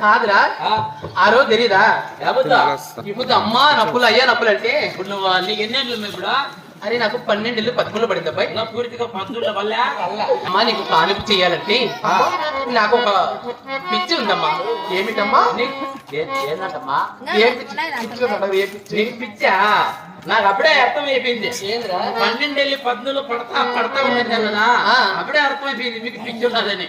కాదురా ఆ రోజు తెలీదా ఇప్పుడు అమ్మా నప్పులు అయ్యా నప్పులు అంటే ఇప్పుడు నువ్వు నీకు ఎన్ని ఏళ్ళు ఇప్పుడు అరే నాకు 12 ఏళ్ళు 13 పడింది అబ్బాయి. పూర్తిగా 12 వల్ల అమ్మా నీకు కానుక చెయ్యాలంటే నాకు ఒక పిచ్చి ఉందమ్మా. ఏమిటమ్మా ఏంటమ్మా నీకు పిచ్చా? నాకు అప్పుడే అర్థమైపోయింది. 12 వెళ్ళి 14 పడతా పడతా ఉంటుంది కదా, అప్పుడే అర్థమైపోయింది మీకు పిచ్చి ఉన్నదని.